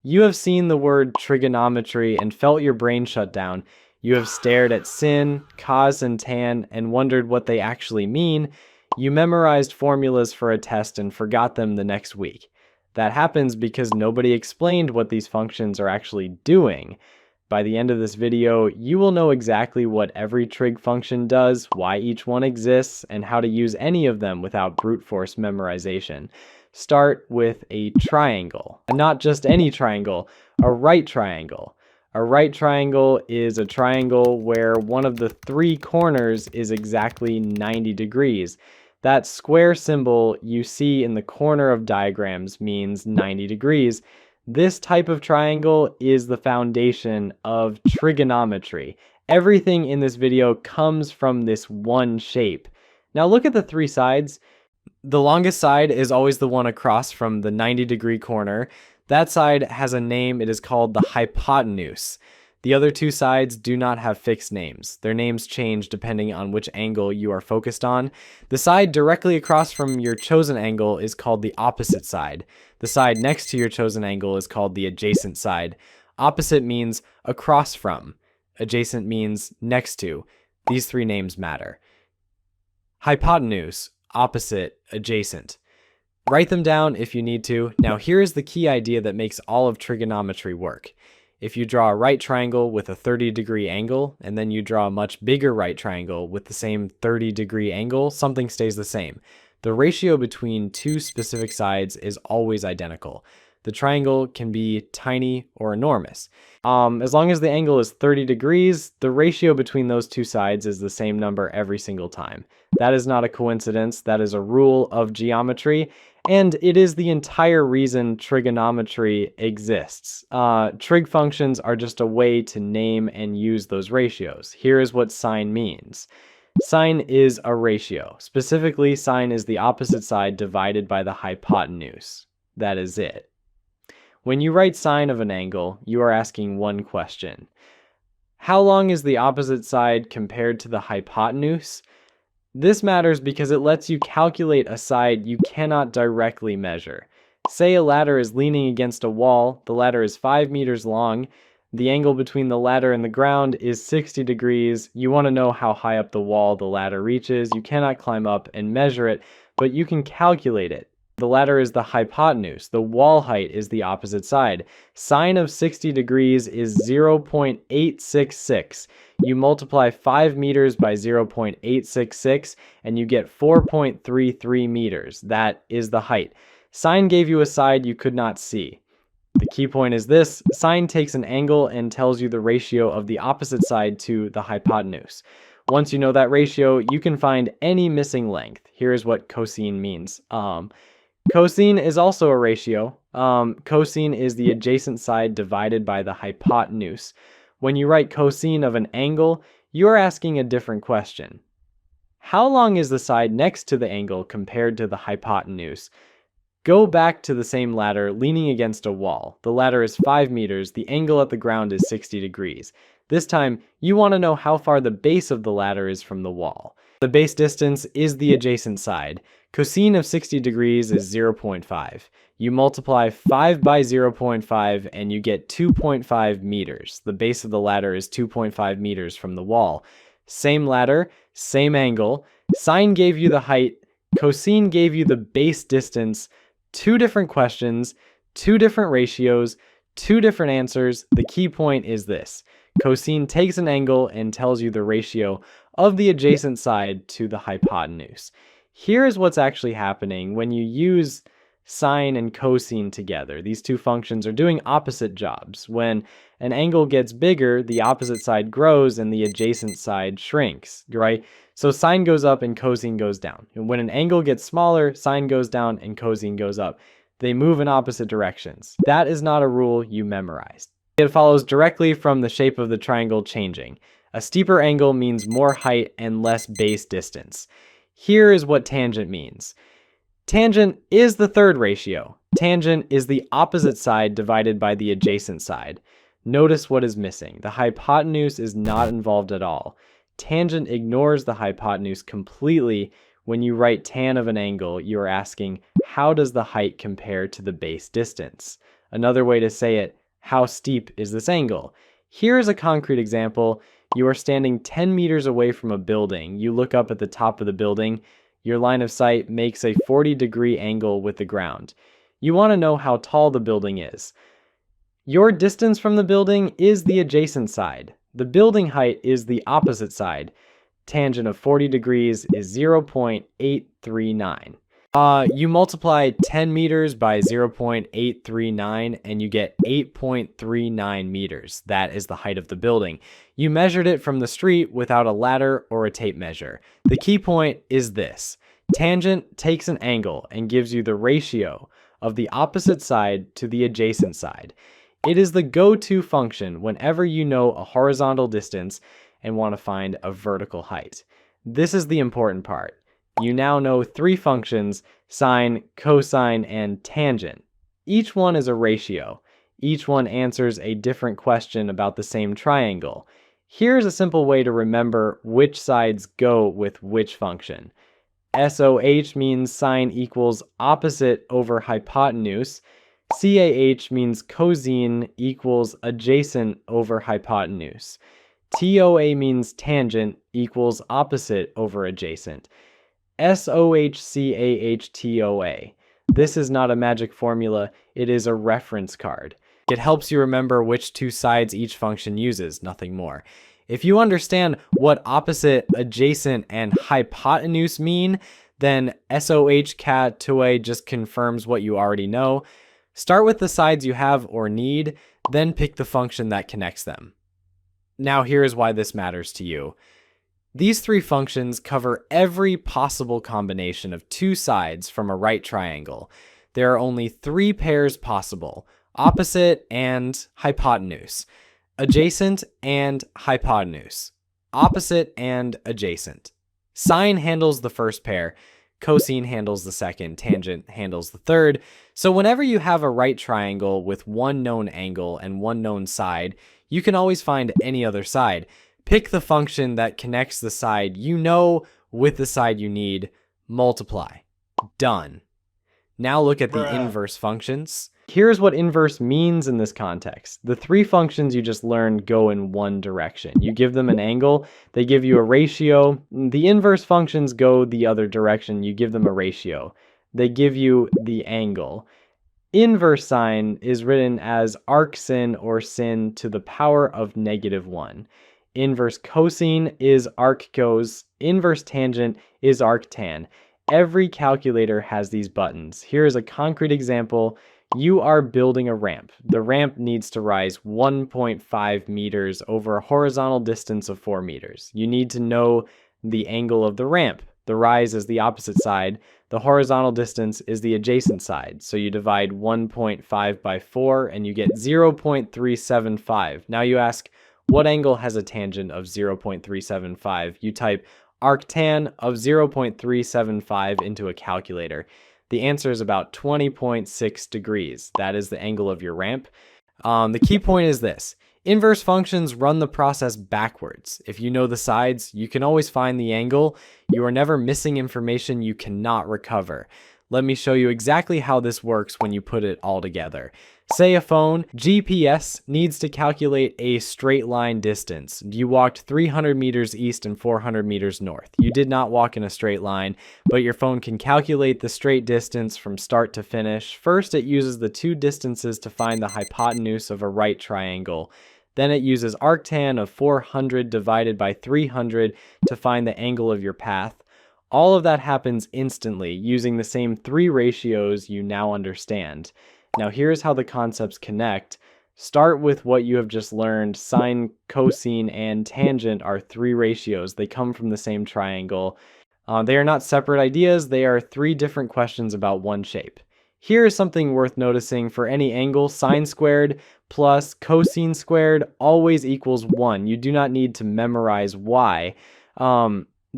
You have seen the word trigonometry and felt your brain shut down. You have stared at sin, cos, and tan and wondered what they actually mean. You memorized formulas for a test and forgot them the next week. That happens because nobody explained what these functions are actually doing. By the end of this video, you will know exactly what every trig function does, why each one exists, and how to use any of them without brute force memorization. Start with a triangle. And not just any triangle, a right triangle. A right triangle is a triangle where one of the three corners is exactly 90 degrees. That square symbol you see in the corner of diagrams means 90 degrees. This type of triangle is the foundation of trigonometry. Everything in this video comes from this one shape. Now look at the three sides. The longest side is always the one across from the 90-degree corner. That side has a name. It is called the hypotenuse. The other two sides do not have fixed names. Their names change depending on which angle you are focused on. The side directly across from your chosen angle is called the opposite side. The side next to your chosen angle is called the adjacent side. Opposite means across from. Adjacent means next to. These three names matter. Hypotenuse, opposite, adjacent. Write them down if you need to. Now here is the key idea that makes all of trigonometry work. If you draw a right triangle with a 30-degree angle, and then you draw a much bigger right triangle with the same 30-degree angle, something stays the same. The ratio between two specific sides is always identical. The triangle can be tiny or enormous. As long as the angle is 30 degrees, the ratio between those two sides is the same number every single time. That is not a coincidence. That is a rule of geometry. And it is the entire reason trigonometry exists. Trig functions are just a way to name and use those ratios. Here is what sine means. Sine is a ratio. Specifically, sine is the opposite side divided by the hypotenuse. That is it. When you write sine of an angle, you are asking one question. How long is the opposite side compared to the hypotenuse? This matters because it lets you calculate a side you cannot directly measure. Say a ladder is leaning against a wall, the ladder is 5 meters long, the angle between the ladder and the ground is 60 degrees, you want to know how high up the wall the ladder reaches, you cannot climb up and measure it, but you can calculate it. The ladder is the hypotenuse, the wall height is the opposite side. Sine of 60 degrees is 0.866. You multiply 5 meters by 0.866 and you get 4.33 meters. That is the height. Sine gave you a side you could not see. The key point is this: sine takes an angle and tells you the ratio of the opposite side to the hypotenuse. Once you know that ratio, you can find any missing length. Here's what cosine means. Cosine is also a ratio. Cosine is the adjacent side divided by the hypotenuse. When you write cosine of an angle, you are asking a different question. How long is the side next to the angle compared to the hypotenuse? Go back to the same ladder leaning against a wall. The ladder is 5 meters, the angle at the ground is 60 degrees. This time, you want to know how far the base of the ladder is from the wall. The base distance is the adjacent side. Cosine of 60 degrees is 0.5. You multiply 5 by 0.5 and you get 2.5 meters. The base of the ladder is 2.5 meters from the wall. Same ladder, same angle. Sine gave you the height. Cosine gave you the base distance. Two different questions, two different ratios, two different answers. The key point is this: cosine takes an angle and tells you the ratio of the adjacent side to the hypotenuse. Here is what's actually happening when you use sine and cosine together. These two functions are doing opposite jobs. When an angle gets bigger, the opposite side grows and the adjacent side shrinks, right? So sine goes up and cosine goes down. And when an angle gets smaller, sine goes down and cosine goes up. They move in opposite directions. That is not a rule you memorized. It follows directly from the shape of the triangle changing. A steeper angle means more height and less base distance. Here is what tangent means. Tangent is the third ratio. Tangent is the opposite side divided by the adjacent side. Notice what is missing. The hypotenuse is not involved at all. Tangent ignores the hypotenuse completely. When you write tan of an angle, you are asking, how does the height compare to the base distance? Another way to say it, how steep is this angle? Here is a concrete example. You are standing 10 meters away from a building. You look up at the top of the building. Your line of sight makes a 40-degree angle with the ground. You want to know how tall the building is. Your distance from the building is the adjacent side. The building height is the opposite side. Tangent of 40 degrees is 0.839. You multiply 10 meters by 0.839 and you get 8.39 meters. That is the height of the building. You measured it from the street without a ladder or a tape measure. The key point is this. Tangent takes an angle and gives you the ratio of the opposite side to the adjacent side. It is the go-to function whenever you know a horizontal distance and want to find a vertical height. This is the important part. You now know three functions: sine, cosine, and tangent. Each one is a ratio. Each one answers a different question about the same triangle. Here's a simple way to remember which sides go with which function. SOH means sine equals opposite over hypotenuse. CAH means cosine equals adjacent over hypotenuse. TOA means tangent equals opposite over adjacent. SOH CAH TOA. This is not a magic formula, it is a reference card. It helps you remember which two sides each function uses, nothing more. If you understand what opposite, adjacent, and hypotenuse mean, then SOH CAH TOA just confirms what you already know. Start with the sides you have or need, then pick the function that connects them. Now here's why this matters to you. These three functions cover every possible combination of two sides from a right triangle. There are only three pairs possible: opposite and hypotenuse, adjacent and hypotenuse, opposite and adjacent. Sine handles the first pair, cosine handles the second, tangent handles the third. So whenever you have a right triangle with one known angle and one known side, you can always find any other side. Pick the function that connects the side you know with the side you need. Multiply. Done. Now look at the inverse functions. Here's what inverse means in this context. The three functions you just learned go in one direction. You give them an angle, they give you a ratio. The inverse functions go the other direction. You give them a ratio. They give you the angle. Inverse sine is written as arcsine or sin to the power of -1. Inverse cosine is arccos. Inverse tangent is arctan. Every calculator has these buttons. Here is a concrete example. You are building a ramp. The ramp needs to rise 1.5 meters over a horizontal distance of 4 meters. You need to know the angle of the ramp. The rise is the opposite side. The horizontal distance is the adjacent side. So you divide 1.5 by 4 and you get 0.375. Now you ask, what angle has a tangent of 0.375? You type arctan of 0.375 into a calculator. The answer is about 20.6 degrees. That is the angle of your ramp. The key point is this. Inverse functions run the process backwards. If you know the sides, you can always find the angle. You are never missing information you cannot recover. Let me show you exactly how this works when you put it all together. Say a phone GPS needs to calculate a straight line distance. You walked 300 meters east and 400 meters north. You did not walk in a straight line, but your phone can calculate the straight distance from start to finish. First, it uses the two distances to find the hypotenuse of a right triangle. Then it uses arctan of 400 divided by 300 to find the angle of your path. All of that happens instantly using the same three ratios you now understand. Now here's how the concepts connect. Start with what you have just learned. Sine, cosine, and tangent are three ratios. They come from the same triangle. They are not separate ideas. They are three different questions about one shape. Here is something worth noticing. For any angle, sine squared plus cosine squared always equals 1. You do not need to memorize why.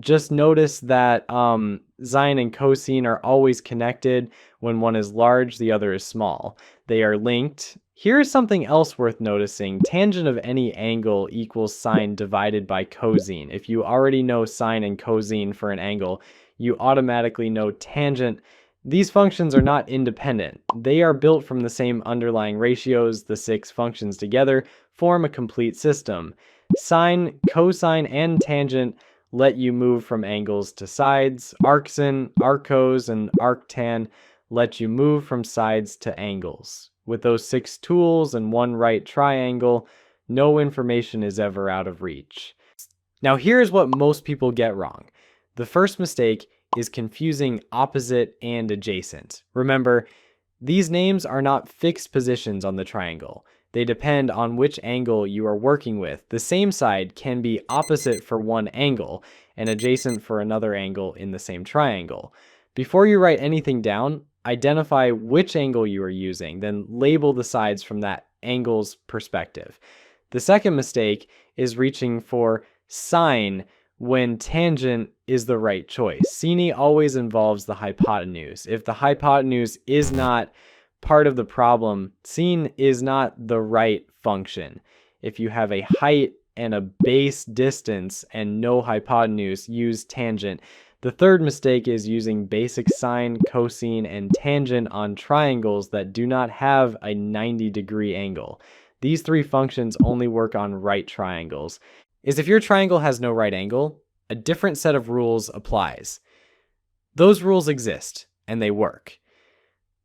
Just notice that sine and cosine are always connected. When one is large, the other is small. They are linked. Here's something else worth noticing. Tangent of any angle equals sine divided by cosine. If you already know sine and cosine for an angle, you automatically know tangent These functions are not independent. They are built from the same underlying ratios. The 6 functions together form a complete system. Sine, cosine, and tangent let you move from angles to sides. Arcsine, arccos, and arctan let you move from sides to angles. With those 6 tools and one right triangle, no information is ever out of reach. Now here's what most people get wrong. The first mistake is confusing opposite and adjacent. Remember, these names are not fixed positions on the triangle. They depend on which angle you are working with. The same side can be opposite for one angle and adjacent for another angle in the same triangle. Before you write anything down, identify which angle you are using, then label the sides from that angle's perspective. The second mistake is reaching for sine when tangent is the right choice. Sine always involves the hypotenuse. If the hypotenuse is not part of the problem, sine is not the right function. If you have a height and a base distance and no hypotenuse, use tangent. The third mistake is using basic sine, cosine, and tangent on triangles that do not have a 90-degree angle. These 3 functions only work on right triangles. If your triangle has no right angle, a different set of rules applies. Those rules exist, and they work.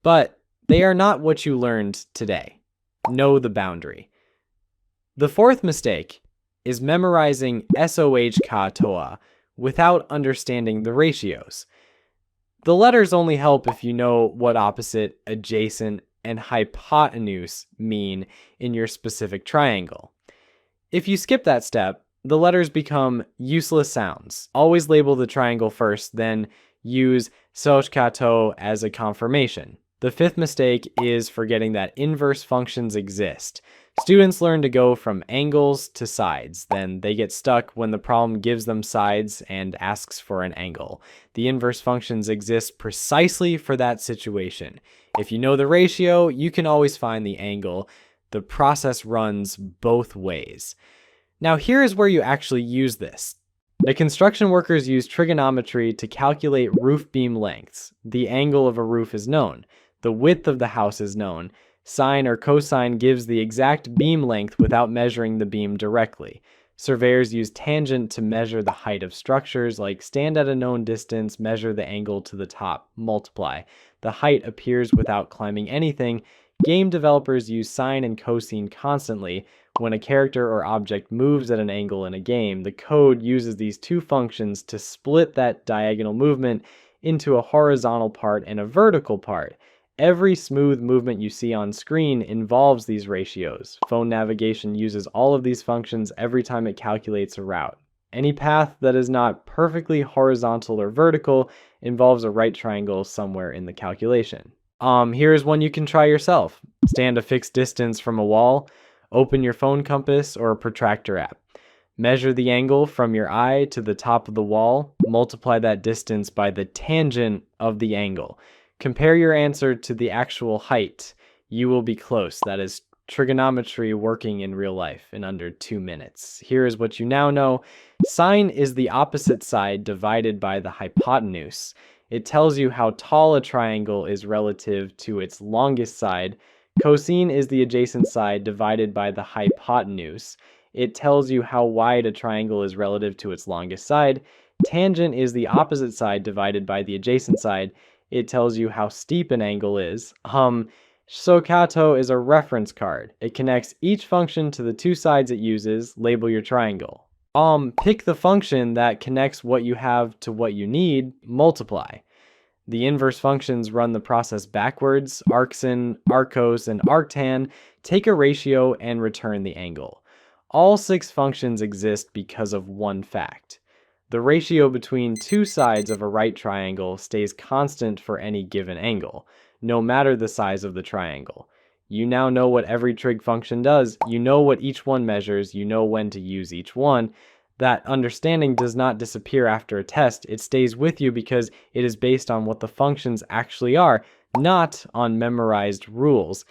But they are not what you learned today. Know the boundary. The fourth mistake is memorizing SOH CAH TOA without understanding the ratios. The letters only help if you know what opposite, adjacent, and hypotenuse mean in your specific triangle. If you skip that step, the letters become useless sounds. Always label the triangle first, then use SOH CAH TOA as a confirmation. The fifth mistake is forgetting that inverse functions exist. Students learn to go from angles to sides, then they get stuck when the problem gives them sides and asks for an angle. The inverse functions exist precisely for that situation. If you know the ratio, you can always find the angle. The process runs both ways. Now here is where you actually use this. The construction workers use trigonometry to calculate roof beam lengths. The angle of a roof is known. The width of the house is known. Sine or cosine gives the exact beam length without measuring the beam directly. Surveyors use tangent to measure the height of structures, like stand at a known distance, measure the angle to the top, multiply. The height appears without climbing anything. Game developers use sine and cosine constantly. When a character or object moves at an angle in a game, the code uses these 2 functions to split that diagonal movement into a horizontal part and a vertical part. Every smooth movement you see on screen involves these ratios. Phone navigation uses all of these functions every time it calculates a route. Any path that is not perfectly horizontal or vertical involves a right triangle somewhere in the calculation. Here's one you can try yourself. Stand a fixed distance from a wall. Open your phone compass or protractor app. Measure the angle from your eye to the top of the wall. Multiply that distance by the tangent of the angle. Compare your answer to the actual height. You will be close. That is trigonometry working in real life in under 2 minutes. Here is what you now know. Sine is the opposite side divided by the hypotenuse. It tells you how tall a triangle is relative to its longest side. Cosine is the adjacent side divided by the hypotenuse. It tells you how wide a triangle is relative to its longest side. Tangent is the opposite side divided by the adjacent side. It tells you how steep an angle is. SOH CAH TOA is a reference card. It connects each function to the 2 sides it uses. Label your triangle. Pick the function that connects what you have to what you need. Multiply. The inverse functions run the process backwards. Arcsine, arccos, and arctan take a ratio and return the angle. All 6 functions exist because of one fact. The ratio between 2 sides of a right triangle stays constant for any given angle, no matter the size of the triangle. You now know what every trig function does. You know what each one measures. You know when to use each one. That understanding does not disappear after a test. It stays with you because it is based on what the functions actually are, not on memorized rules.